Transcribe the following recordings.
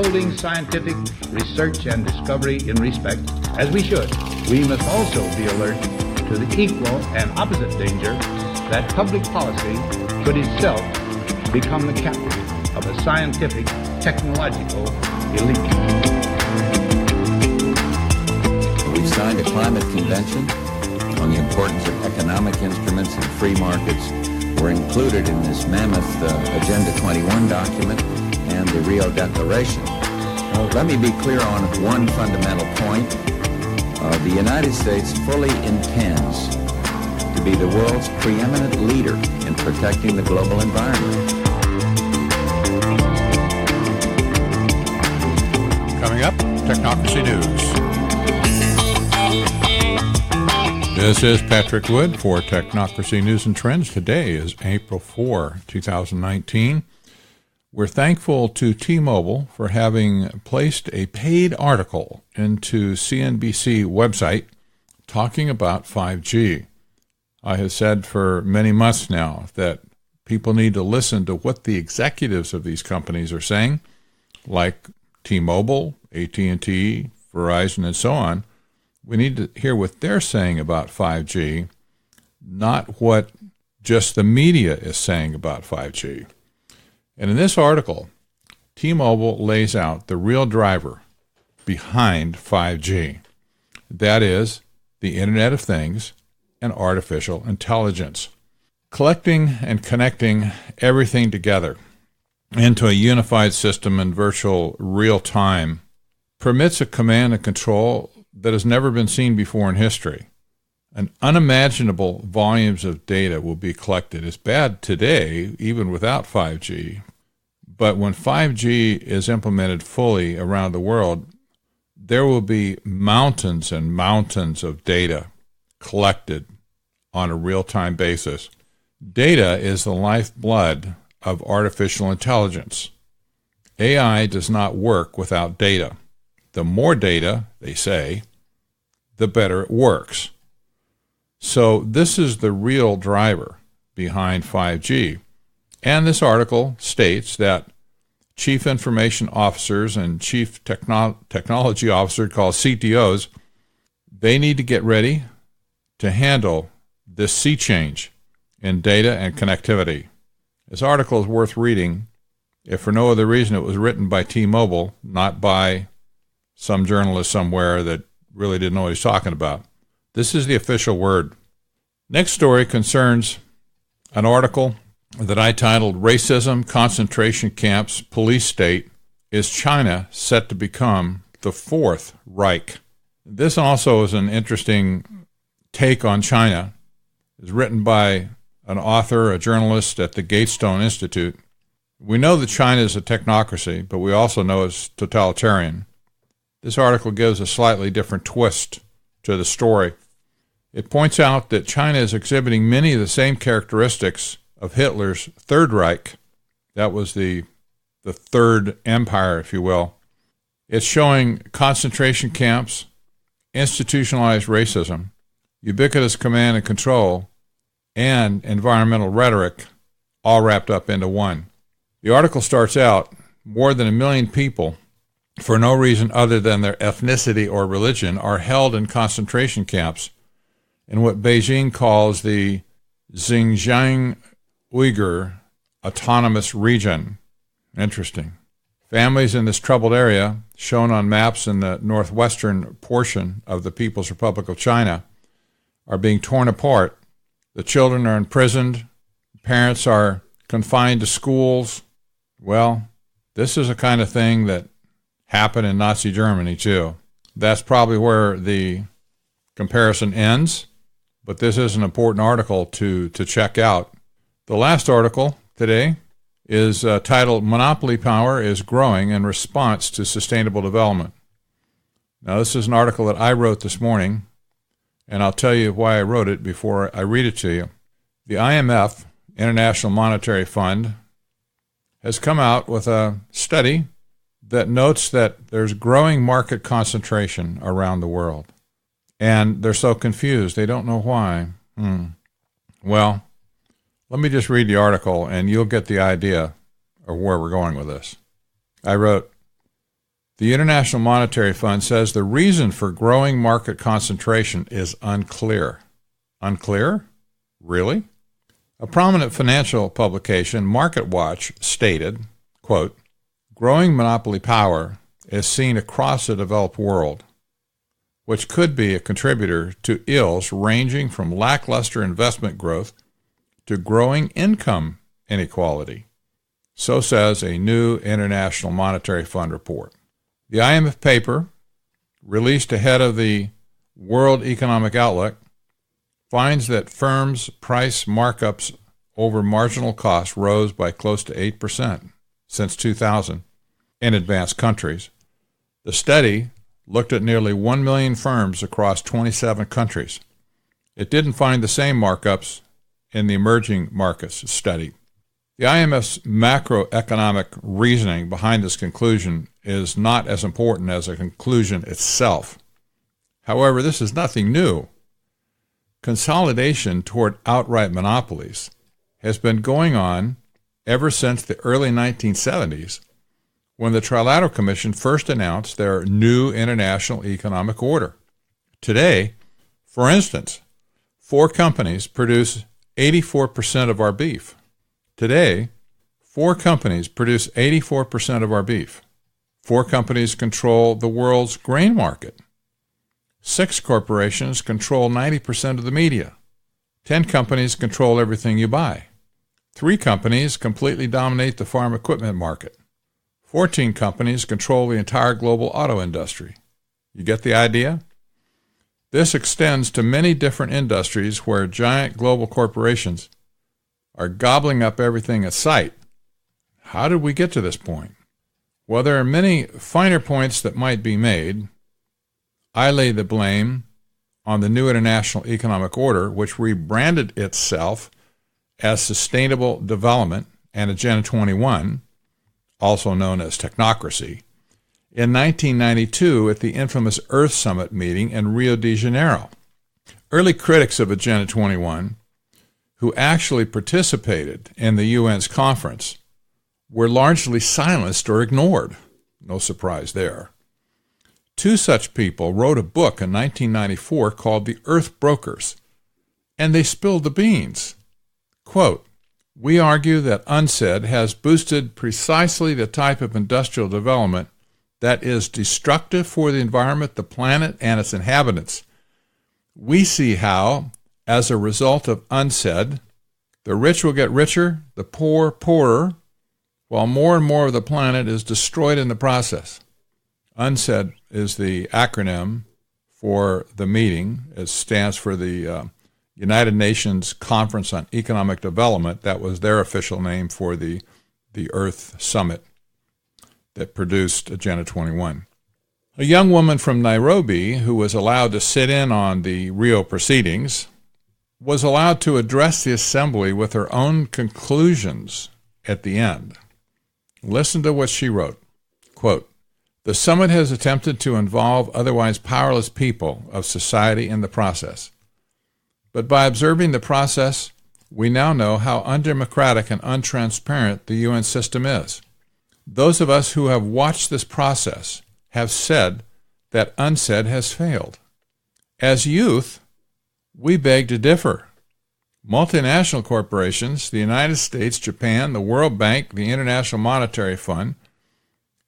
upholding scientific research and discovery in respect, as we should, we must also be alert to the equal and opposite danger that public policy should itself become the captive of a scientific, technological elite. We've signed a climate convention on the importance of economic instruments and free markets. Were included in this mammoth Agenda 21 document and the Rio Declaration. Let me be clear on one fundamental point. The United States fully intends to be the world's preeminent leader in protecting the global environment. Coming up, Technocracy News. This is Patrick Wood for Technocracy News and Trends. Today is April 4, 2019. We're thankful to T-Mobile for having placed a paid article into CNBC website talking about 5G. I have said for many months now that people need to listen to what the executives of these companies are saying, like T-Mobile, AT&T, Verizon, and so on. We need to hear what they're saying about 5G, not what just the media is saying about 5G. And in this article, T-Mobile lays out the real driver behind 5G. That is the Internet of Things and artificial intelligence. Collecting and connecting everything together into a unified system in virtual real time permits a command and control that has never been seen before in history. And unimaginable volumes of data will be collected. It's bad today, even without 5G. But when 5G is implemented fully around the world, there will be mountains and mountains of data collected on a real-time basis. Data is the lifeblood of artificial intelligence. AI does not work without data. The more data, they say, the better it works. So this is the real driver behind 5G. And this article states that chief information officers and chief technology officers, called CTOs, they need to get ready to handle this sea change in data and connectivity. This article is worth reading, if for no other reason it was written by T-Mobile, not by some journalist somewhere that really didn't know what he's talking about. This is the official word. Next story concerns an article that I titled Racism, Concentration Camps, Police State, Is China Set to Become the Fourth Reich? This also is an interesting take on China. It's written by an author, a journalist at the Gatestone Institute. We know that China is a technocracy, but we also know it's totalitarian. This article gives a slightly different twist to the story. It points out that China is exhibiting many of the same characteristics of Hitler's Third Reich. That was the Third Empire, if you will. It's showing concentration camps, institutionalized racism, ubiquitous command and control, and environmental rhetoric, all wrapped up into one. The article starts out, more than 1 million people, for no reason other than their ethnicity or religion, are held in concentration camps in what Beijing calls the Xinjiang Uyghur Autonomous Region. Interesting. Families in this troubled area, shown on maps in the northwestern portion of the People's Republic of China, are being torn apart. The children are imprisoned. Parents are confined to schools. Well, this is a kind of thing that happened in Nazi Germany, too. That's probably where the comparison ends, but this is an important article to check out. The last article today is titled Monopoly Power is Growing in Response to Sustainable Development. Now, this is an article that I wrote this morning, and I'll tell you why I wrote it before I read it to you. The IMF, International Monetary Fund, has come out with a study that notes that there's growing market concentration around the world. And they're so confused. They don't know why. Well, let me just read the article and you'll get the idea of where we're going with this. I wrote, The International Monetary Fund says the reason for growing market concentration is unclear. Unclear? Really? A prominent financial publication, MarketWatch, stated, quote, growing monopoly power is seen across the developed world, which could be a contributor to ills ranging from lackluster investment growth to growing income inequality. So says a new International Monetary Fund report. The IMF paper, released ahead of the World Economic Outlook, finds that firms' price markups over marginal costs rose by close to 8% since 2000 in advanced countries. The study looked at nearly 1 million firms across 27 countries. It didn't find the same markups in the emerging markets study. The IMF's macroeconomic reasoning behind this conclusion is not as important as the conclusion itself. However, this is nothing new. Consolidation toward outright monopolies has been going on ever since the early 1970s, when the Trilateral Commission first announced their new international economic order. Today, for instance, 4 companies produce 84% of our beef. Today, 4 companies produce 84% of our beef. 4 companies control the world's grain market. 6 corporations control 90% of the media. 10 companies control everything you buy. 3 companies completely dominate the farm equipment market. 14 companies control the entire global auto industry. You get the idea? This extends to many different industries where giant global corporations are gobbling up everything in sight. How did we get to this point? Well, there are many finer points that might be made. I lay the blame on the new international economic order, which rebranded itself as Sustainable Development and Agenda 21, also known as Technocracy, in 1992 at the infamous Earth Summit meeting in Rio de Janeiro. Early critics of Agenda 21, who actually participated in the UN's conference, were largely silenced or ignored. No surprise there. 2 such people wrote a book in 1994 called The Earth Brokers, and they spilled the beans. Quote, we argue that UNCED has boosted precisely the type of industrial development that is destructive for the environment, the planet, and its inhabitants. We see how, as a result of UNCED, the rich will get richer, the poor poorer, while more and more of the planet is destroyed in the process. UNCED is the acronym for the meeting. It stands for the United Nations Conference on Economic Development. That was their official name for the Earth Summit that produced Agenda 21. A young woman from Nairobi who was allowed to sit in on the Rio proceedings was allowed to address the assembly with her own conclusions at the end. Listen to what she wrote. Quote, the summit has attempted to involve otherwise powerless people of society in the process. But by observing the process, we now know how undemocratic and untransparent the UN system is. Those of us who have watched this process have said that UNCED has failed. As youth, we beg to differ. Multinational corporations, the United States, Japan, the World Bank, the International Monetary Fund,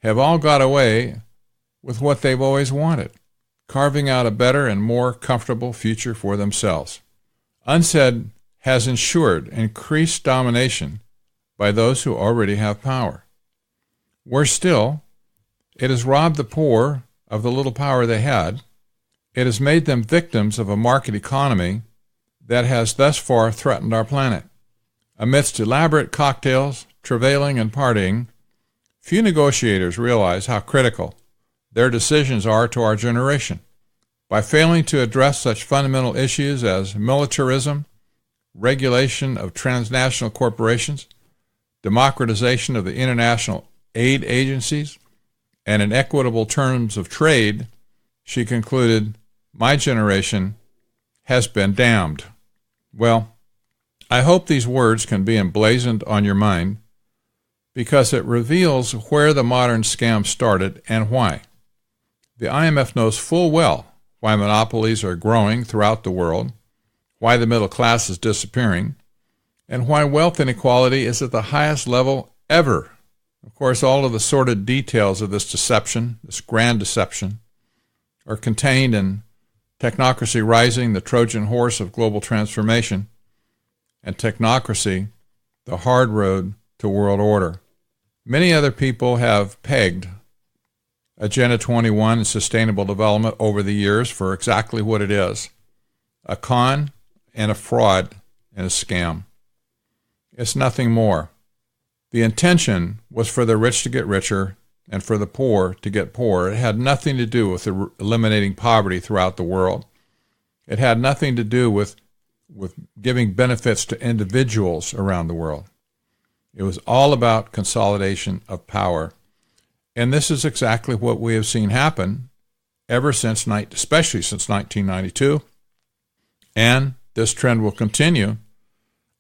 have all got away with what they've always wanted, carving out a better and more comfortable future for themselves. UNCED has ensured increased domination by those who already have power. Worse still, it has robbed the poor of the little power they had. It has made them victims of a market economy that has thus far threatened our planet. Amidst elaborate cocktails, travailing, and partying, few negotiators realize how critical their decisions are to our generation. By failing to address such fundamental issues as militarism, regulation of transnational corporations, democratization of the international aid agencies, and inequitable terms of trade, she concluded, my generation has been damned. Well, I hope these words can be emblazoned on your mind, because it reveals where the modern scam started and why. The IMF knows full well why monopolies are growing throughout the world, why the middle class is disappearing, and why wealth inequality is at the highest level ever. Of course, all of the sordid details of this deception, this grand deception, are contained in Technocracy Rising, the Trojan Horse of Global Transformation, and Technocracy, the Hard Road to World Order. Many other people have pegged Agenda 21 and Sustainable Development over the years for exactly what it is, a con and a fraud and a scam. It's nothing more. The intention was for the rich to get richer and for the poor to get poorer. It had nothing to do with eliminating poverty throughout the world. It had nothing to do with giving benefits to individuals around the world. It was all about consolidation of power. And this is exactly what we have seen happen ever since, especially since 1992. And this trend will continue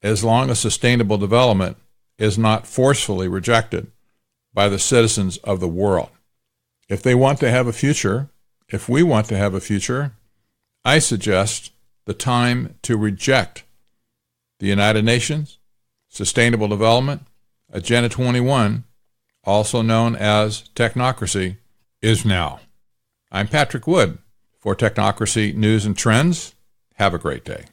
as long as sustainable development is not forcefully rejected by the citizens of the world. If they want to have a future, if we want to have a future, I suggest the time to reject the United Nations, Sustainable Development, Agenda 21, also known as Technocracy, is now. I'm Patrick Wood for Technocracy News and Trends. Have a great day.